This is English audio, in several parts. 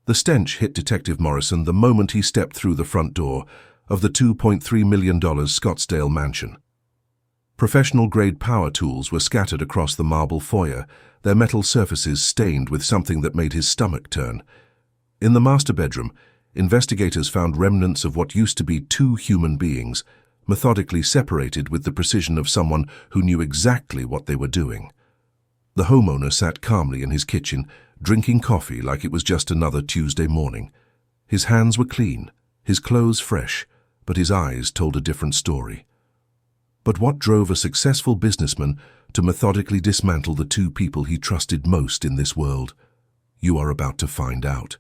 The stench hit Detective Morrison the moment he stepped through the front door of the $2.3 million Scottsdale mansion. Professional-grade power tools were scattered across the marble foyer, their metal surfaces stained with something that made his stomach turn. In the master bedroom, investigators found remnants of what used to be two human beings, methodically separated with the precision of someone who knew exactly what they were doing. The homeowner sat calmly in his kitchen, drinking coffee like it was just another Tuesday morning. His hands were clean, his clothes fresh, but his eyes told a different story. But what drove a successful businessman to methodically dismantle the two people he trusted most in this world? You are about to find out.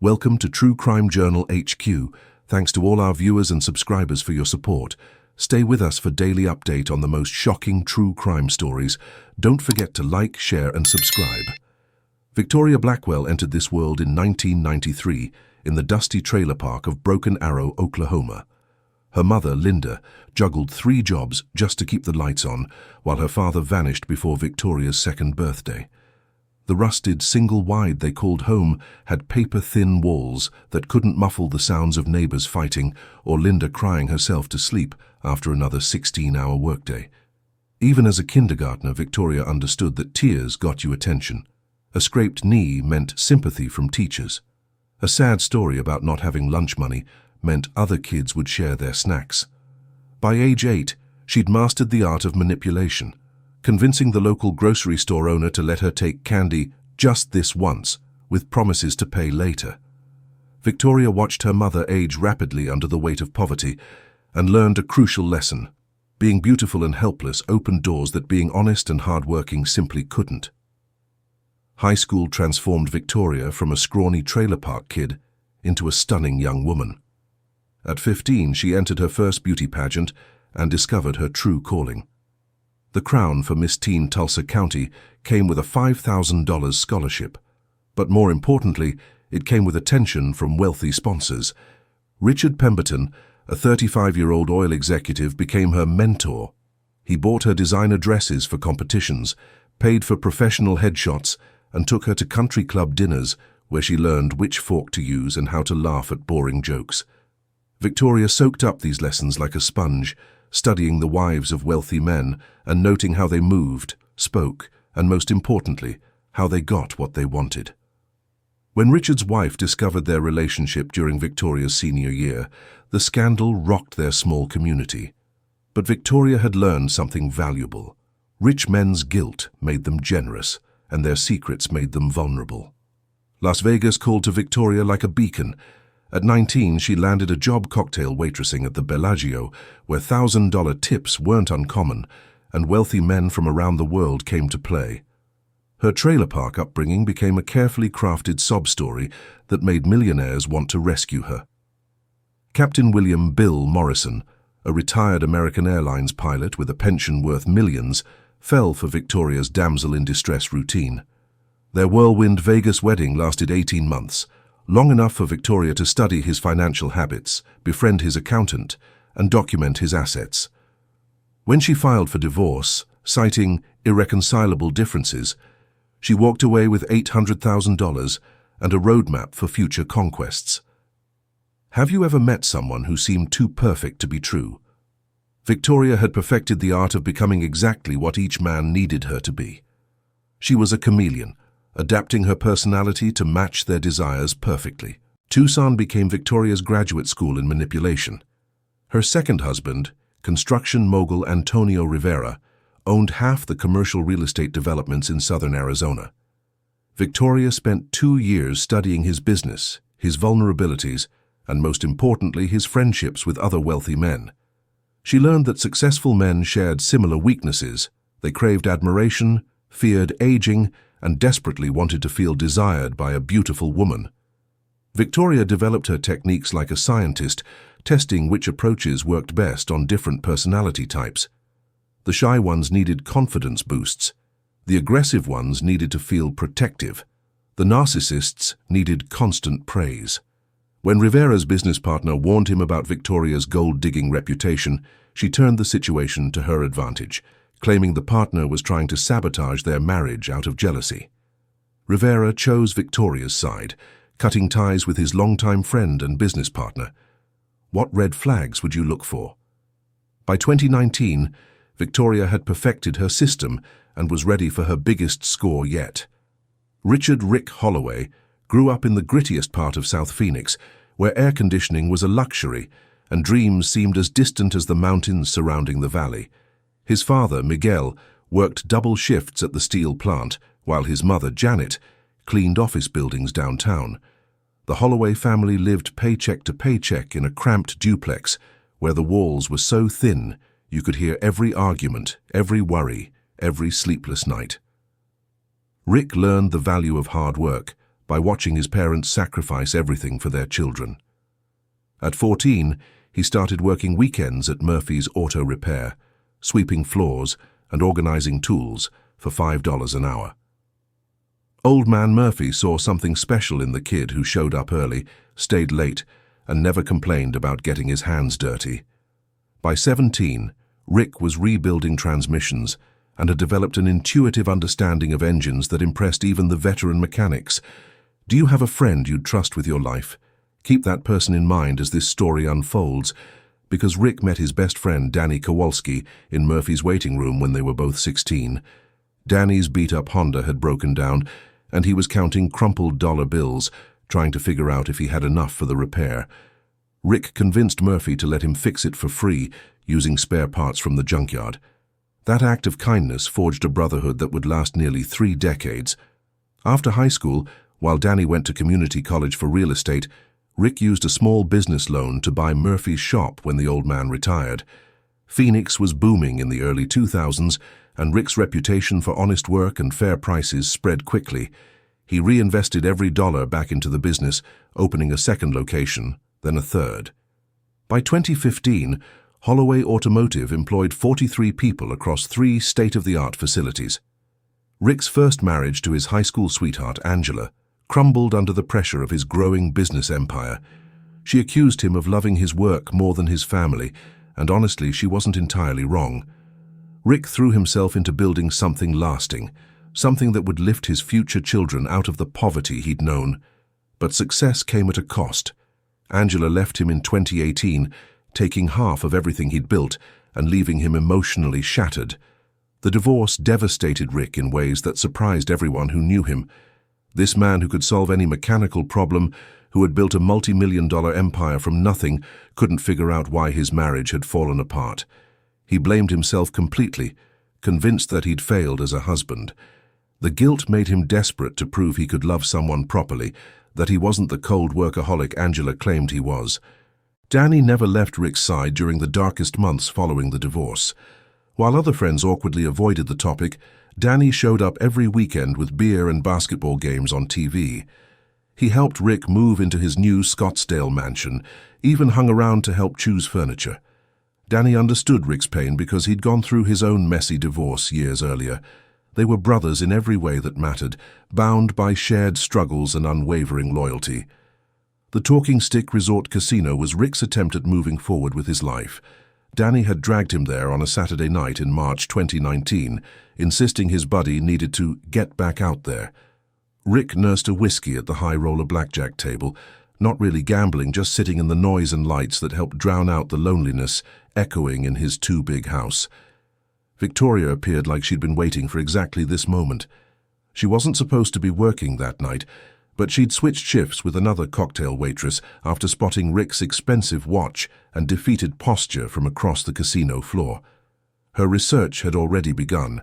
Welcome to True Crime Journal HQ. Thanks to all our viewers and subscribers for your support. Stay with us for daily update on the most shocking true crime stories. Don't forget to like, share, and subscribe. Victoria Blackwell entered this world in 1993 in the dusty trailer park of Broken Arrow, Oklahoma. Her mother, Linda, juggled 3 jobs just to keep the lights on, while her father vanished before Victoria's 2nd birthday. The rusted single-wide they called home had paper-thin walls that couldn't muffle the sounds of neighbors fighting or Linda crying herself to sleep after another 16-hour workday. Even as a kindergartner, Victoria understood that tears got you attention. A scraped knee meant sympathy from teachers. A sad story about not having lunch money meant other kids would share their snacks. By age 8, she'd mastered the art of manipulation, convincing the local grocery store owner to let her take candy just this once, with promises to pay later. Victoria watched her mother age rapidly under the weight of poverty and learned a crucial lesson. Being beautiful and helpless opened doors that being honest and hardworking simply couldn't. High school transformed Victoria from a scrawny trailer park kid into a stunning young woman. At 15, she entered her first beauty pageant and discovered her true calling. The crown for Miss Teen Tulsa County came with a $5,000 scholarship, but more importantly, it came with attention from wealthy sponsors. Richard Pemberton, a 35-year-old oil executive, became her mentor. He bought her designer dresses for competitions, paid for professional headshots, and took her to country club dinners where she learned which fork to use and how to laugh at boring jokes. Victoria soaked up these lessons like a sponge, studying the wives of wealthy men and noting how they moved, spoke, and most importantly, how they got what they wanted. When Richard's wife discovered their relationship during Victoria's senior year, the scandal rocked their small community. But Victoria had learned something valuable. Rich men's guilt made them generous, and their secrets made them vulnerable. Las Vegas called to Victoria like a beacon. At 19, she landed a job cocktail waitressing at the Bellagio, where $1,000 tips weren't uncommon, and wealthy men from around the world came to play. Her trailer park upbringing became a carefully crafted sob story that made millionaires want to rescue her. Captain William "Bill" Morrison, a retired American Airlines pilot with a pension worth millions, fell for Victoria's damsel-in-distress routine. Their whirlwind Vegas wedding lasted 18 months, long enough for Victoria to study his financial habits, befriend his accountant, and document his assets. When she filed for divorce, citing irreconcilable differences, she walked away with $800,000 and a roadmap for future conquests. Have you ever met someone who seemed too perfect to be true? Victoria had perfected the art of becoming exactly what each man needed her to be. She was a chameleon, adapting her personality to match their desires perfectly. Tucson became Victoria's graduate school in manipulation. Her second husband, construction mogul Antonio Rivera, owned half the commercial real estate developments in southern Arizona. Victoria spent 2 years studying his business, his vulnerabilities, and most importantly, his friendships with other wealthy men. She learned that successful men shared similar weaknesses. They craved admiration, feared aging, and desperately wanted to feel desired by a beautiful woman. Victoria developed her techniques like a scientist, testing which approaches worked best on different personality types. The shy ones needed confidence boosts. The aggressive ones needed to feel protective. The narcissists needed constant praise. When Rivera's business partner warned him about Victoria's gold-digging reputation, she turned the situation to her advantage, claiming the partner was trying to sabotage their marriage out of jealousy. Rivera chose Victoria's side, cutting ties with his longtime friend and business partner. What red flags would you look for? By 2019, Victoria had perfected her system and was ready for her biggest score yet. Richard "Rick" Holloway grew up in the grittiest part of South Phoenix, where air conditioning was a luxury and dreams seemed as distant as the mountains surrounding the valley. His father, Miguel, worked double shifts at the steel plant, while his mother, Janet, cleaned office buildings downtown. The Holloway family lived paycheck to paycheck in a cramped duplex, where the walls were so thin you could hear every argument, every worry, every sleepless night. Rick learned the value of hard work by watching his parents sacrifice everything for their children. At 14, he started working weekends at Murphy's Auto Repair, sweeping floors and organizing tools for $5 an hour. Old Man Murphy saw something special in the kid who showed up early, stayed late, and never complained about getting his hands dirty. By 17, Rick was rebuilding transmissions and had developed an intuitive understanding of engines that impressed even the veteran mechanics. Do you have a friend you'd trust with your life? Keep that person in mind as this story unfolds, because Rick met his best friend Danny Kowalski in Murphy's waiting room when they were both 16. Danny's beat-up Honda had broken down, and he was counting crumpled dollar bills, trying to figure out if he had enough for the repair. Rick convinced Murphy to let him fix it for free, using spare parts from the junkyard. That act of kindness forged a brotherhood that would last nearly 3 decades. After high school, while Danny went to community college for real estate, Rick used a small business loan to buy Murphy's shop when the old man retired. Phoenix was booming in the early 2000s, and Rick's reputation for honest work and fair prices spread quickly. He reinvested every dollar back into the business, opening a second location, then a third. By 2015, Holloway Automotive employed 43 people across 3 state-of-the-art facilities. Rick's first marriage to his high school sweetheart, Angela, crumbled under the pressure of his growing business empire. She accused him of loving his work more than his family, and honestly, she wasn't entirely wrong. Rick threw himself into building something lasting, something that would lift his future children out of the poverty he'd known. But success came at a cost. Angela left him in 2018, taking half of everything he'd built and leaving him emotionally shattered. The divorce devastated Rick in ways that surprised everyone who knew him. This man who could solve any mechanical problem, who had built a multi-million-dollar empire from nothing, couldn't figure out why his marriage had fallen apart. He blamed himself completely, convinced that he'd failed as a husband. The guilt made him desperate to prove he could love someone properly, that he wasn't the cold workaholic Angela claimed he was. Danny never left Rick's side during the darkest months following the divorce. While other friends awkwardly avoided the topic, Danny showed up every weekend with beer and basketball games on TV. He helped Rick move into his new Scottsdale mansion, even hung around to help choose furniture. Danny understood Rick's pain because he'd gone through his own messy divorce years earlier. They were brothers in every way that mattered, bound by shared struggles and unwavering loyalty. The Talking Stick Resort Casino was Rick's attempt at moving forward with his life. Danny had dragged him there on a Saturday night in March 2019, insisting his buddy needed to get back out there. Rick nursed a whiskey at the high-roller blackjack table, not really gambling, just sitting in the noise and lights that helped drown out the loneliness echoing in his too-big house. Victoria appeared like she'd been waiting for exactly this moment. She wasn't supposed to be working that night, but she'd switched shifts with another cocktail waitress after spotting Rick's expensive watch and defeated posture from across the casino floor. Her research had already begun.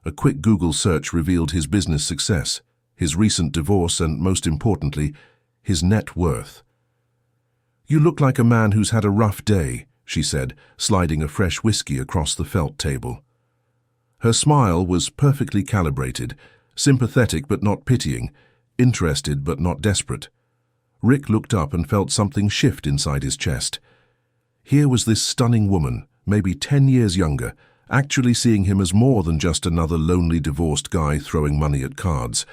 A quick Google search revealed his business success, his recent divorce, and, most importantly, his net worth. "You look like a man who's had a rough day," she said, sliding a fresh whiskey across the felt table. Her smile was perfectly calibrated, sympathetic but not pitying, interested but not desperate. Rick looked up and felt something shift inside his chest. Here was this stunning woman, maybe 10 years younger, actually seeing him as more than just another lonely divorced guy throwing money at cards.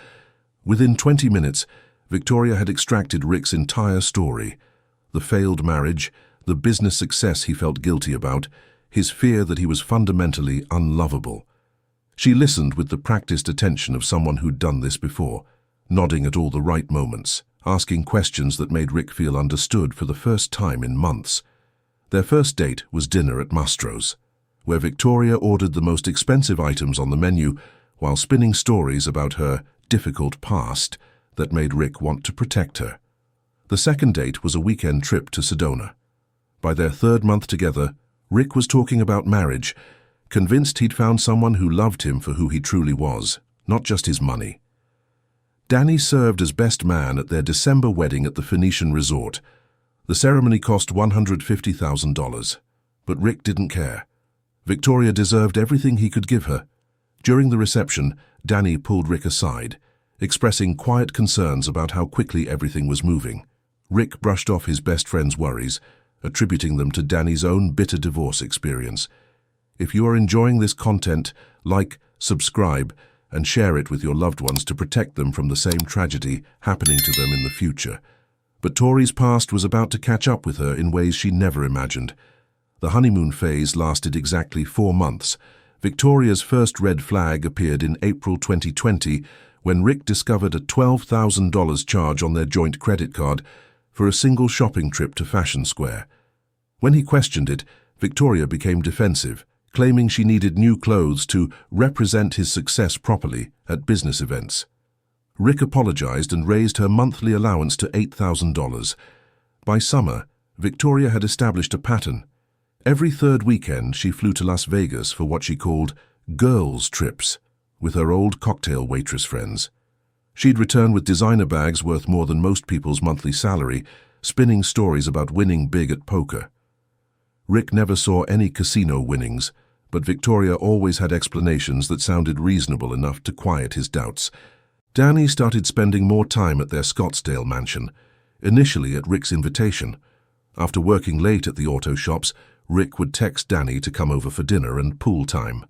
Within 20 minutes, Victoria had extracted Rick's entire story. The failed marriage, the business success he felt guilty about, his fear that he was fundamentally unlovable. She listened with the practiced attention of someone who'd done this before, nodding at all the right moments, asking questions that made Rick feel understood for the first time in months. Their first date was dinner at Mastro's, where Victoria ordered the most expensive items on the menu while spinning stories about her difficult past that made Rick want to protect her. The second date was a weekend trip to Sedona. By their third month together, Rick was talking about marriage, convinced he'd found someone who loved him for who he truly was, not just his money. Danny served as best man at their December wedding at the Phoenician resort. The ceremony cost $150,000, but Rick didn't care. Victoria deserved everything he could give her. During the reception, Danny pulled Rick aside, expressing quiet concerns about how quickly everything was moving. Rick brushed off his best friend's worries, attributing them to Danny's own bitter divorce experience. If you are enjoying this content, like, subscribe, and share it with your loved ones to protect them from the same tragedy happening to them in the future. But Tori's past was about to catch up with her in ways she never imagined. The honeymoon phase lasted exactly 4 months. Victoria's first red flag appeared in April 2020 when Rick discovered a $12,000 charge on their joint credit card for a single shopping trip to Fashion Square. When he questioned it, Victoria became defensive, claiming she needed new clothes to represent his success properly at business events. Rick apologized and raised her monthly allowance to $8,000. By summer, Victoria had established a pattern. Every third weekend, she flew to Las Vegas for what she called girls' trips with her old cocktail waitress friends. She'd return with designer bags worth more than most people's monthly salary, spinning stories about winning big at poker. Rick never saw any casino winnings, but Victoria always had explanations that sounded reasonable enough to quiet his doubts. Danny started spending more time at their Scottsdale mansion, initially at Rick's invitation. After working late at the auto shops, Rick would text Danny to come over for dinner and pool time.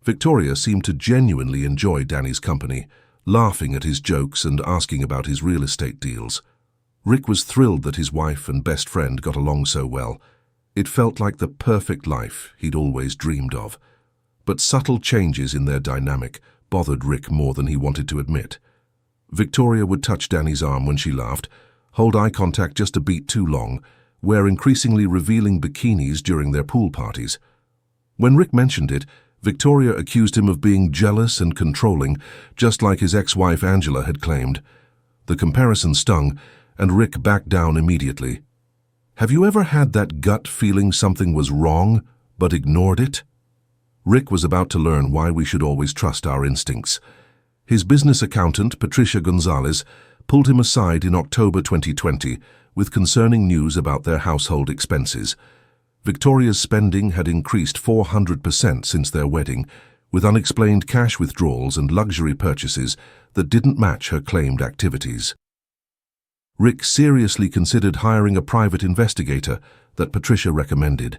Victoria seemed to genuinely enjoy Danny's company, laughing at his jokes and asking about his real estate deals. Rick was thrilled that his wife and best friend got along so well. It felt like the perfect life he'd always dreamed of. But subtle changes in their dynamic bothered Rick more than he wanted to admit. Victoria would touch Danny's arm when she laughed, hold eye contact just a beat too long, wear increasingly revealing bikinis during their pool parties. When Rick mentioned it, Victoria accused him of being jealous and controlling, just like his ex-wife Angela had claimed. The comparison stung, and Rick backed down immediately. Have you ever had that gut feeling something was wrong, but ignored it? Rick was about to learn why we should always trust our instincts. His business accountant, Patricia Gonzalez, pulled him aside in October 2020 with concerning news about their household expenses. Victoria's spending had increased 400% since their wedding, with unexplained cash withdrawals and luxury purchases that didn't match her claimed activities. Rick seriously considered hiring a private investigator that Patricia recommended.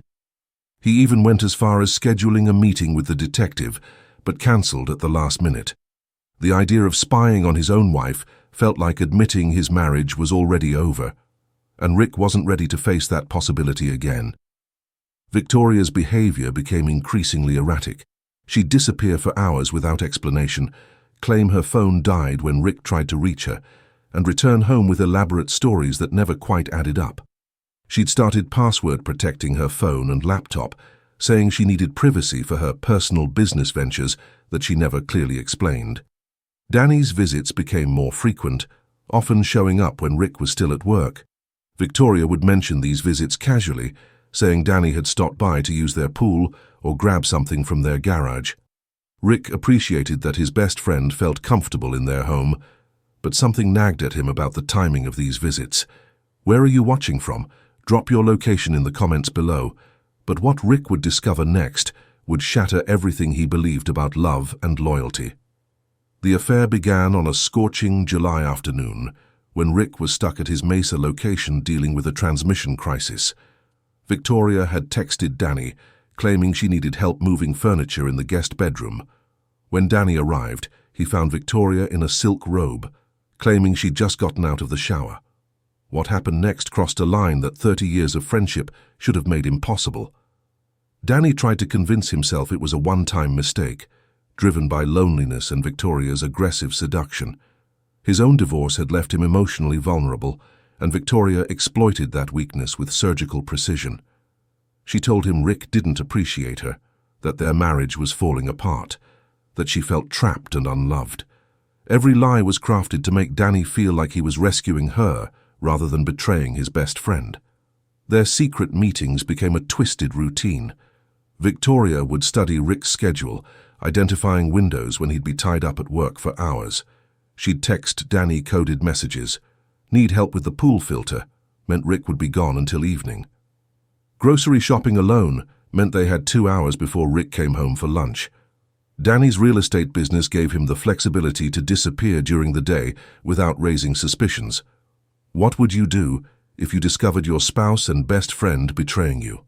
He even went as far as scheduling a meeting with the detective, but cancelled at the last minute. The idea of spying on his own wife felt like admitting his marriage was already over, and Rick wasn't ready to face that possibility again. Victoria's behavior became increasingly erratic. She'd disappear for hours without explanation, claim her phone died when Rick tried to reach her, and return home with elaborate stories that never quite added up. She'd started password protecting her phone and laptop, saying she needed privacy for her personal business ventures that she never clearly explained. Danny's visits became more frequent, often showing up when Rick was still at work. Victoria would mention these visits casually, saying Danny had stopped by to use their pool or grab something from their garage. Rick appreciated that his best friend felt comfortable in their home, but something nagged at him about the timing of these visits. Where are you watching from? Drop your location in the comments below. But what Rick would discover next would shatter everything he believed about love and loyalty. The affair began on a scorching July afternoon, when Rick was stuck at his Mesa location dealing with a transmission crisis. Victoria had texted Danny, claiming she needed help moving furniture in the guest bedroom. When Danny arrived, he found Victoria in a silk robe, claiming she'd just gotten out of the shower. What happened next crossed a line that 30 years of friendship should have made impossible. Danny tried to convince himself it was a one-time mistake, driven by loneliness and Victoria's aggressive seduction. His own divorce had left him emotionally vulnerable, and Victoria exploited that weakness with surgical precision. She told him Rick didn't appreciate her, that their marriage was falling apart, that she felt trapped and unloved. Every lie was crafted to make Danny feel like he was rescuing her rather than betraying his best friend. Their secret meetings became a twisted routine. Victoria would study Rick's schedule, identifying windows when he'd be tied up at work for hours. She'd text Danny coded messages. Need help with the pool filter meant Rick would be gone until evening. Grocery shopping alone meant they had 2 hours before Rick came home for lunch. Danny's real estate business gave him the flexibility to disappear during the day without raising suspicions. What would you do if you discovered your spouse and best friend betraying you?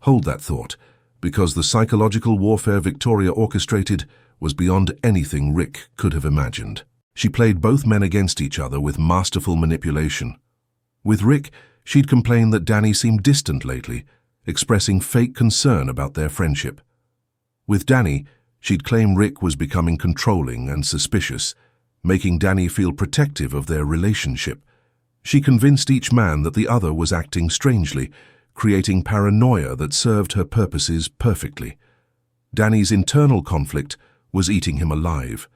Hold that thought, because the psychological warfare Victoria orchestrated was beyond anything Rick could have imagined. She played both men against each other with masterful manipulation. With Rick, she'd complain that Danny seemed distant lately, expressing fake concern about their friendship. With Danny, she'd claim Rick was becoming controlling and suspicious, making Danny feel protective of their relationship. She convinced each man that the other was acting strangely, creating paranoia that served her purposes perfectly. Danny's internal conflict was eating him alive.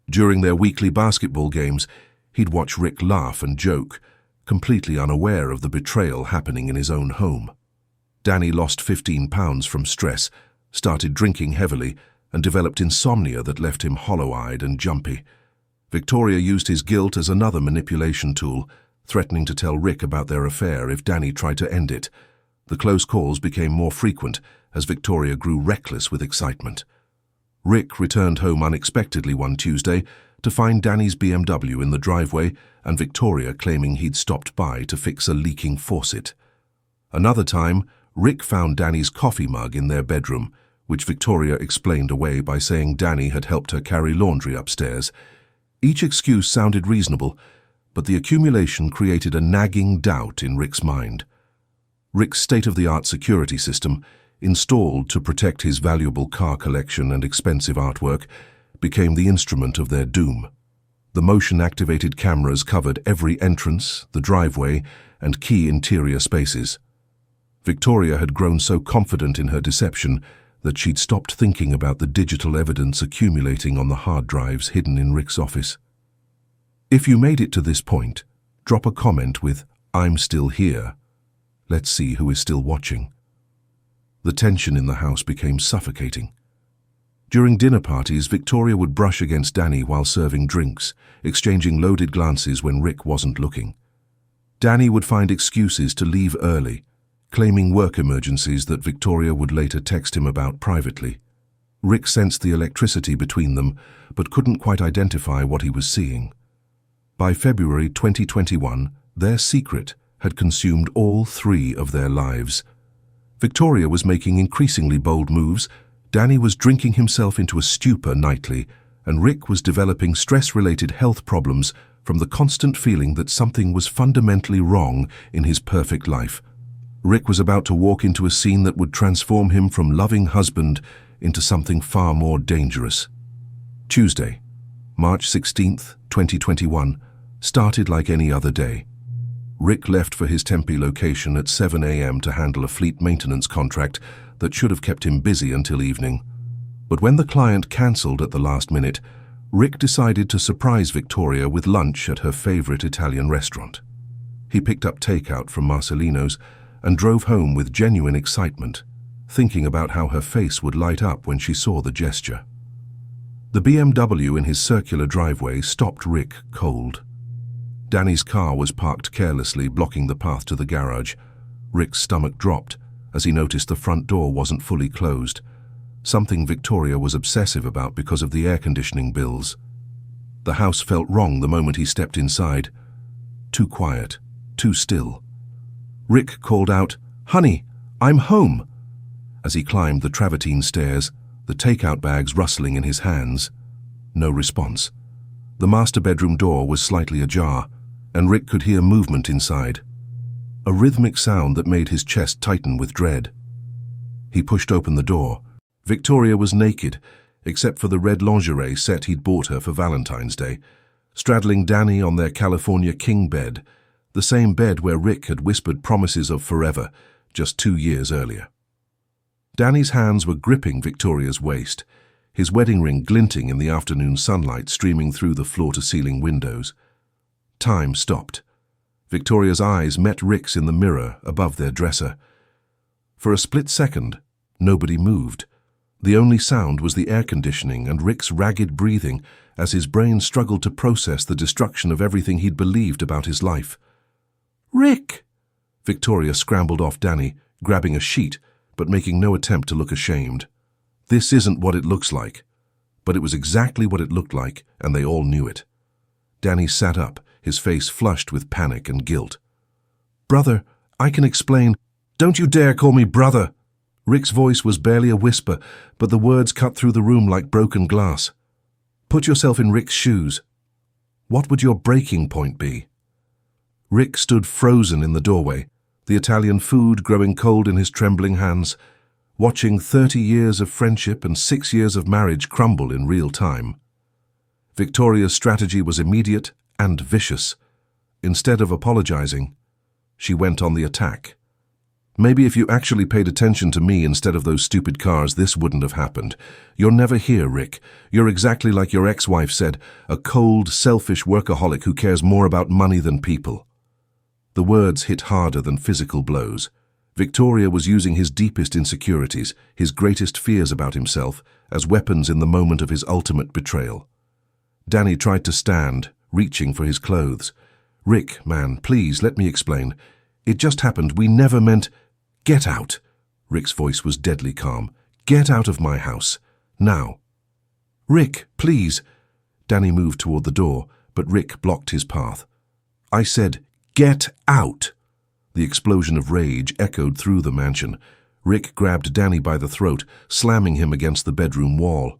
During their weekly basketball games, he'd watch Rick laugh and joke, completely unaware of the betrayal happening in his own home. Danny lost 15 pounds from stress, started drinking heavily, and developed insomnia that left him hollow-eyed and jumpy. Victoria used his guilt as another manipulation tool, threatening to tell Rick about their affair if Danny tried to end it. The close calls became more frequent as Victoria grew reckless with excitement. Rick returned home unexpectedly one Tuesday to find Danny's BMW in the driveway and Victoria claiming he'd stopped by to fix a leaking faucet. Another time, Rick found Danny's coffee mug in their bedroom, which Victoria explained away by saying Danny had helped her carry laundry upstairs. Each excuse sounded reasonable, but the accumulation created a nagging doubt in Rick's mind. Rick's state-of-the-art security system, installed to protect his valuable car collection and expensive artwork, became the instrument of their doom. The motion-activated cameras covered every entrance, the driveway, and key interior spaces. Victoria had grown so confident in her deception that she'd stopped thinking about the digital evidence accumulating on the hard drives hidden in Rick's office. If you made it to this point, drop a comment with, "I'm still here." Let's see who is still watching. The tension in the house became suffocating. During dinner parties, Victoria would brush against Danny while serving drinks, exchanging loaded glances when Rick wasn't looking. Danny would find excuses to leave early, claiming work emergencies that Victoria would later text him about privately. Rick sensed the electricity between them, but couldn't quite identify what he was seeing. By February 2021, their secret had consumed all 3 of their lives. Victoria was making increasingly bold moves, Danny was drinking himself into a stupor nightly, and Rick was developing stress-related health problems from the constant feeling that something was fundamentally wrong in his perfect life. Rick was about to walk into a scene that would transform him from loving husband into something far more dangerous. Tuesday, March 16th, 2021, started like any other day. Rick left for his Tempe location at 7 a.m. to handle a fleet maintenance contract that should have kept him busy until evening. But when the client cancelled at the last minute, Rick decided to surprise Victoria with lunch at her favorite Italian restaurant. He picked up takeout from Marcelino's and drove home with genuine excitement, thinking about how her face would light up when she saw the gesture. The BMW in his circular driveway stopped Rick cold. Danny's car was parked carelessly, blocking the path to the garage. Rick's stomach dropped as he noticed the front door wasn't fully closed, something Victoria was obsessive about because of the air conditioning bills. The house felt wrong the moment he stepped inside. Too quiet, too still. Rick called out, "Honey, I'm home!" As he climbed the travertine stairs, the takeout bags rustling in his hands. No response. The master bedroom door was slightly ajar, and Rick could hear movement inside. A rhythmic sound that made his chest tighten with dread. He pushed open the door. Victoria was naked, except for the red lingerie set he'd bought her for Valentine's Day. straddling Danny on their California king bed, the same bed where Rick had whispered promises of forever just 2 years earlier. Danny's hands were gripping Victoria's waist, his wedding ring glinting in the afternoon sunlight streaming through the floor-to-ceiling windows. Time stopped. Victoria's eyes met Rick's in the mirror above their dresser. For a split second, nobody moved. The only sound was the air conditioning and Rick's ragged breathing as his brain struggled to process the destruction of everything he'd believed about his life. "Rick!" Victoria scrambled off Danny, grabbing a sheet, but making no attempt to look ashamed. This isn't what it looks like. But it was exactly what it looked like, and they all knew it. Danny sat up, his face flushed with panic and guilt. "Brother, I can explain." "Don't you dare call me brother!" Rick's voice was barely a whisper, but the words cut through the room like broken glass. "Put yourself in Rick's shoes. What would your breaking point be?" Rick stood frozen in the doorway, the Italian food growing cold in his trembling hands, watching 30 years of friendship and 6 years of marriage crumble in real time. Victoria's strategy was immediate and vicious. Instead of apologizing, she went on the attack. "Maybe if you actually paid attention to me instead of those stupid cars, this wouldn't have happened. You're never here, Rick. You're exactly like your ex-wife said, a cold, selfish workaholic who cares more about money than people." The words hit harder than physical blows. Victoria was using his deepest insecurities, his greatest fears about himself, as weapons in the moment of his ultimate betrayal. Danny tried to stand, reaching for his clothes. "Rick, man, please, let me explain. It just happened. We never meant—" "Get out!" Rick's voice was deadly calm. "Get out of my house. Now." "Rick, please." Danny moved toward the door, but Rick blocked his path. "I said, get out!" The explosion of rage echoed through the mansion. Rick grabbed Danny by the throat, slamming him against the bedroom wall.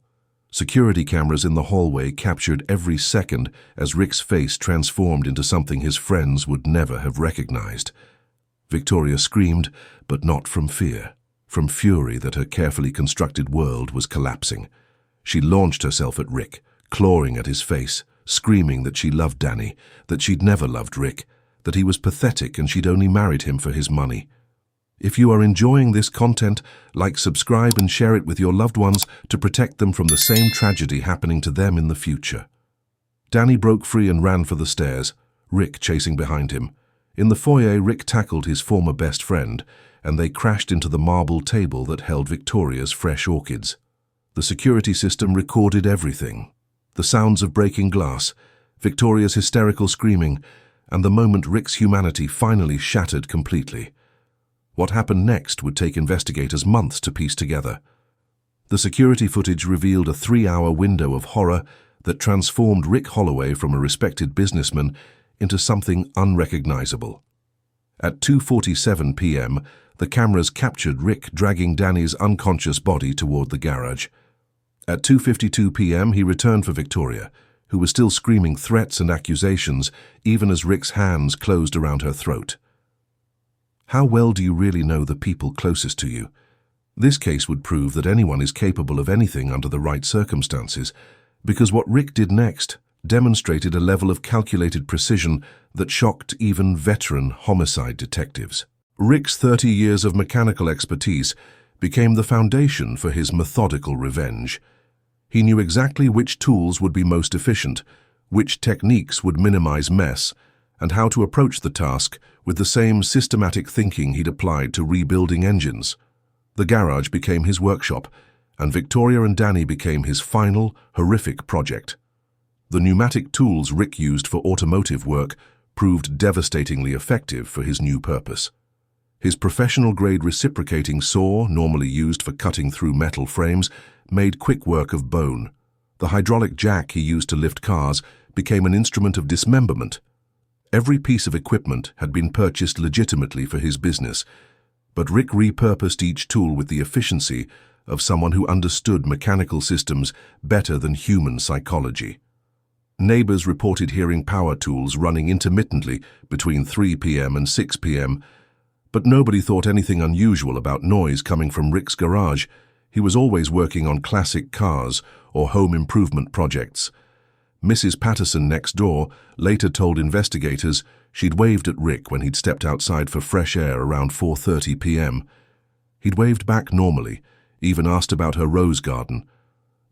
Security cameras in the hallway captured every second as Rick's face transformed into something his friends would never have recognized. Victoria screamed, but not from fear, from fury that her carefully constructed world was collapsing. She launched herself at Rick, clawing at his face, screaming that she loved Danny, that she'd never loved Rick, that he was pathetic and she'd only married him for his money. If you are enjoying this content, like, subscribe and share it with your loved ones to protect them from the same tragedy happening to them in the future. Danny broke free and ran for the stairs, Rick chasing behind him. In the foyer, Rick tackled his former best friend, and they crashed into the marble table that held Victoria's fresh orchids. The security system recorded everything. The sounds of breaking glass, Victoria's hysterical screaming, and the moment Rick's humanity finally shattered completely. What happened next would take investigators months to piece together. The security footage revealed a 3-hour window of horror that transformed Rick Holloway from a respected businessman into something unrecognizable. At 2:47 p.m., the cameras captured Rick dragging Danny's unconscious body toward the garage. At 2:52 p.m., he returned for Victoria, who was still screaming threats and accusations even as Rick's hands closed around her throat. How well do you really know the people closest to you? This case would prove that anyone is capable of anything under the right circumstances, because what Rick did next demonstrated a level of calculated precision that shocked even veteran homicide detectives. Rick's 30 years of mechanical expertise became the foundation for his methodical revenge. He knew exactly which tools would be most efficient, which techniques would minimize mess, and how to approach the task with the same systematic thinking he'd applied to rebuilding engines. The garage became his workshop, and Victoria and Danny became his final, horrific project. The pneumatic tools Rick used for automotive work proved devastatingly effective for his new purpose. His professional-grade reciprocating saw, normally used for cutting through metal frames, made quick work of bone. The hydraulic jack he used to lift cars became an instrument of dismemberment. Every piece of equipment had been purchased legitimately for his business, but Rick repurposed each tool with the efficiency of someone who understood mechanical systems better than human psychology. Neighbors reported hearing power tools running intermittently between 3 p.m. and 6 p.m., but nobody thought anything unusual about noise coming from Rick's garage. He was always working on classic cars or home improvement projects. Mrs. Patterson next door later told investigators she'd waved at Rick when he'd stepped outside for fresh air around 4:30 p.m. He'd waved back normally, even asked about her rose garden.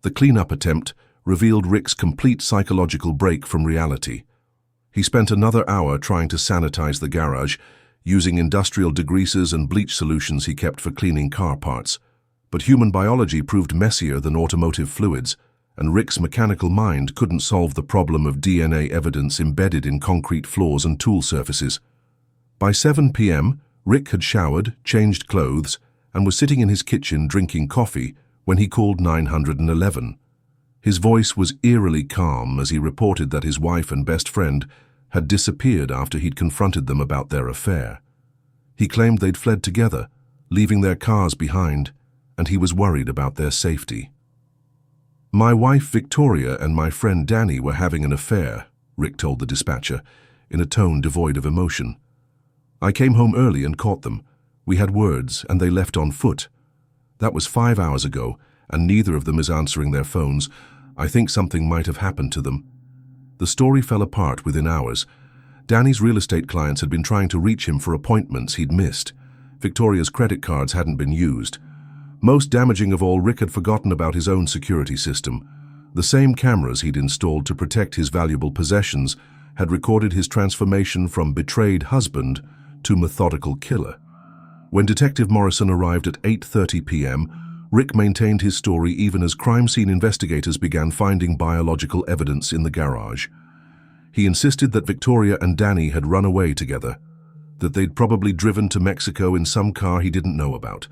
The cleanup attempt revealed Rick's complete psychological break from reality. He spent another hour trying to sanitize the garage, using industrial degreasers and bleach solutions he kept for cleaning car parts. But human biology proved messier than automotive fluids, and Rick's mechanical mind couldn't solve the problem of DNA evidence embedded in concrete floors and tool surfaces. By 7 p.m., Rick had showered, changed clothes, and was sitting in his kitchen drinking coffee when he called 911. His voice was eerily calm as he reported that his wife and best friend had disappeared after he'd confronted them about their affair. He claimed they'd fled together, leaving their cars behind, and he was worried about their safety. "My wife Victoria and my friend Danny were having an affair," Rick told the dispatcher, in a tone devoid of emotion. "I came home early and caught them. We had words, and they left on foot. That was 5 hours ago, and neither of them is answering their phones. I think something might have happened to them." The story fell apart within hours. Danny's real estate clients had been trying to reach him for appointments he'd missed. Victoria's credit cards hadn't been used. Most damaging of all, Rick had forgotten about his own security system. The same cameras he'd installed to protect his valuable possessions had recorded his transformation from betrayed husband to methodical killer. When Detective Morrison arrived at 8:30 p.m., Rick maintained his story even as crime scene investigators began finding biological evidence in the garage. He insisted that Victoria and Danny had run away together, that they'd probably driven to Mexico in some car he didn't know about.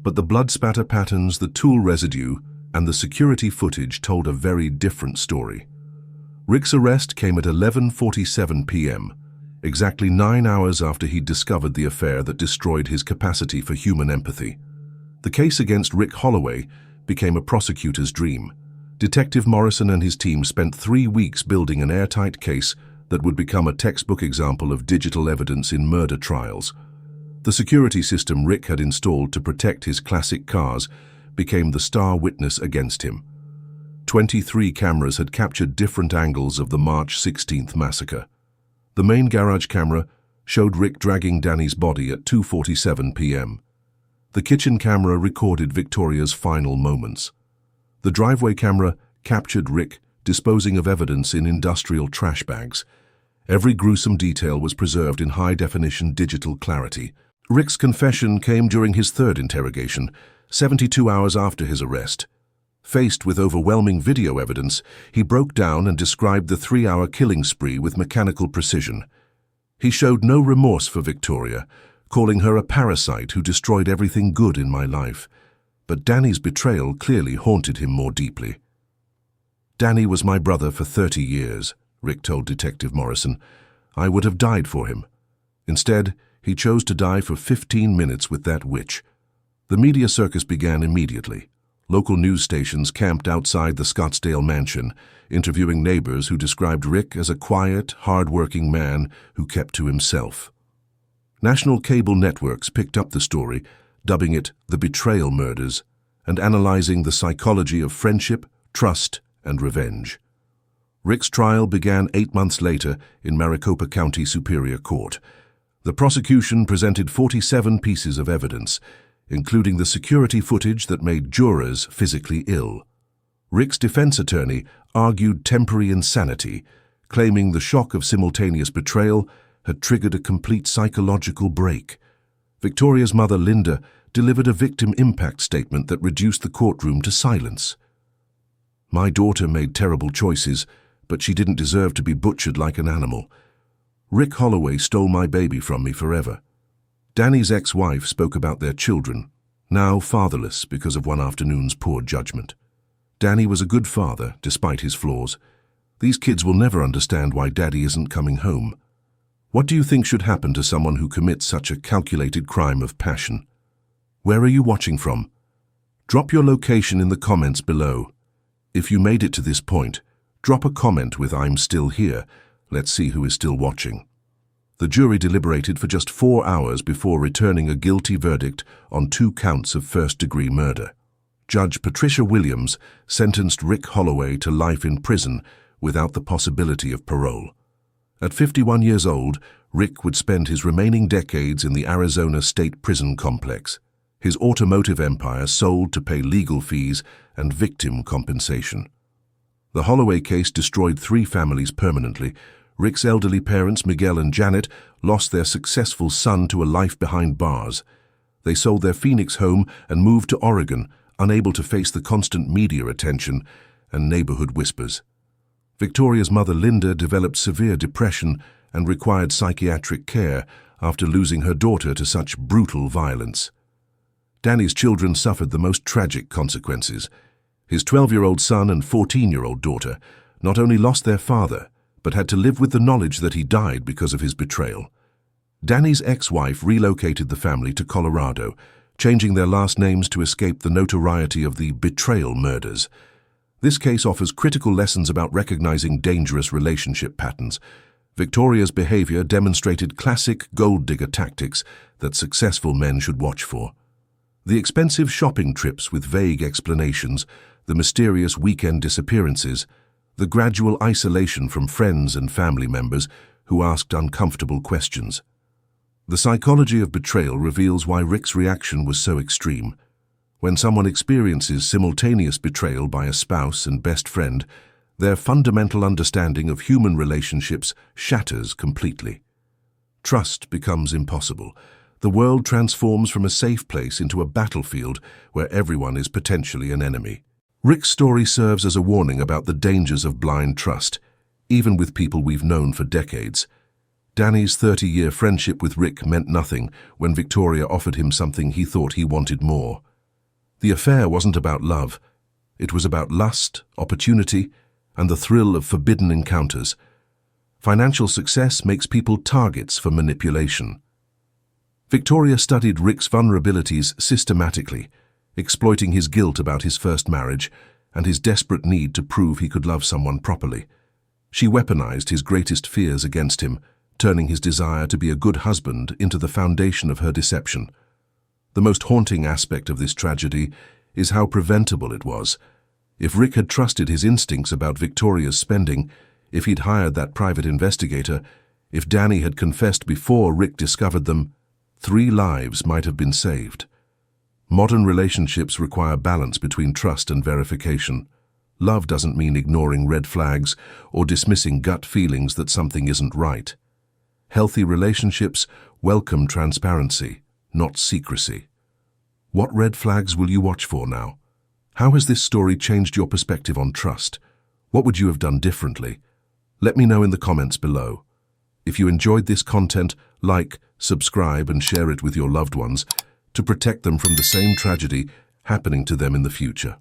But the blood spatter patterns, the tool residue, and the security footage told a very different story. Rick's arrest came at 11:47 p.m., exactly 9 hours after he'd discovered the affair that destroyed his capacity for human empathy. The case against Rick Holloway became a prosecutor's dream. Detective Morrison and his team spent 3 weeks building an airtight case that would become a textbook example of digital evidence in murder trials. The security system Rick had installed to protect his classic cars became the star witness against him. 23 cameras had captured different angles of the March 16th massacre. The main garage camera showed Rick dragging Danny's body at 2:47 p.m. The kitchen camera recorded Victoria's final moments. The driveway camera captured Rick disposing of evidence in industrial trash bags. Every gruesome detail was preserved in high-definition digital clarity. Rick's confession came during his third interrogation, 72 hours after his arrest. Faced with overwhelming video evidence, he broke down and described the 3-hour killing spree with mechanical precision. He showed no remorse for Victoria, calling her a parasite who destroyed everything good in my life. But Danny's betrayal clearly haunted him more deeply. "Danny was my brother for 30 years, Rick told Detective Morrison. "I would have died for him. Instead, he chose to die for 15 minutes with that witch." The media circus began immediately. Local news stations camped outside the Scottsdale mansion, interviewing neighbors who described Rick as a quiet, hard-working man who kept to himself. National cable networks picked up the story, dubbing it the Betrayal Murders, and analyzing the psychology of friendship, trust, and revenge. Rick's trial began 8 months later in Maricopa County Superior Court. The prosecution presented 47 pieces of evidence, including the security footage that made jurors physically ill. Rick's defense attorney argued temporary insanity, claiming the shock of simultaneous betrayal had triggered a complete psychological break. Victoria's mother, Linda, delivered a victim impact statement that reduced the courtroom to silence. "My daughter made terrible choices, but she didn't deserve to be butchered like an animal. Rick Holloway stole my baby from me forever." Danny's ex-wife spoke about their children, now fatherless because of one afternoon's poor judgment. "Danny was a good father, despite his flaws. These kids will never understand why Daddy isn't coming home. What do you think should happen to someone who commits such a calculated crime of passion? Where are you watching from? Drop your location in the comments below. If you made it to this point, drop a comment with 'I'm still here.' Let's see who is still watching." The jury deliberated for just 4 hours before returning a guilty verdict on 2 counts of first-degree murder. Judge Patricia Williams sentenced Rick Holloway to life in prison without the possibility of parole. At 51 years old, Rick would spend his remaining decades in the Arizona State Prison complex, his automotive empire sold to pay legal fees and victim compensation. The Holloway case destroyed 3 families permanently. Rick's elderly parents, Miguel and Janet, lost their successful son to a life behind bars. They sold their Phoenix home and moved to Oregon, unable to face the constant media attention and neighborhood whispers. Victoria's mother, Linda, developed severe depression and required psychiatric care after losing her daughter to such brutal violence. Danny's children suffered the most tragic consequences. His 12-year-old son and 14-year-old daughter not only lost their father, but had to live with the knowledge that he died because of his betrayal. Danny's ex-wife relocated the family to Colorado, changing their last names to escape the notoriety of the betrayal murders. This case offers critical lessons about recognizing dangerous relationship patterns. Victoria's behavior demonstrated classic gold-digger tactics that successful men should watch for. The expensive shopping trips with vague explanations, the mysterious weekend disappearances, the gradual isolation from friends and family members who asked uncomfortable questions. The psychology of betrayal reveals why Rick's reaction was so extreme. When someone experiences simultaneous betrayal by a spouse and best friend, their fundamental understanding of human relationships shatters completely. Trust becomes impossible. The world transforms from a safe place into a battlefield where everyone is potentially an enemy. Rick's story serves as a warning about the dangers of blind trust, even with people we've known for decades. Danny's 30-year friendship with Rick meant nothing when Victoria offered him something he thought he wanted more. The affair wasn't about love. It was about lust, opportunity, and the thrill of forbidden encounters. Financial success makes people targets for manipulation. Victoria studied Rick's vulnerabilities systematically, exploiting his guilt about his first marriage and his desperate need to prove he could love someone properly. She weaponized his greatest fears against him, turning his desire to be a good husband into the foundation of her deception. The most haunting aspect of this tragedy is how preventable it was. If Rick had trusted his instincts about Victoria's spending, if he'd hired that private investigator, if Danny had confessed before Rick discovered them, 3 lives might have been saved. Modern relationships require balance between trust and verification. Love doesn't mean ignoring red flags or dismissing gut feelings that something isn't right. Healthy relationships welcome transparency, not secrecy. What red flags will you watch for now? How has this story changed your perspective on trust? What would you have done differently? Let me know in the comments below. If you enjoyed this content, like, subscribe, and share it with your loved ones to protect them from the same tragedy happening to them in the future.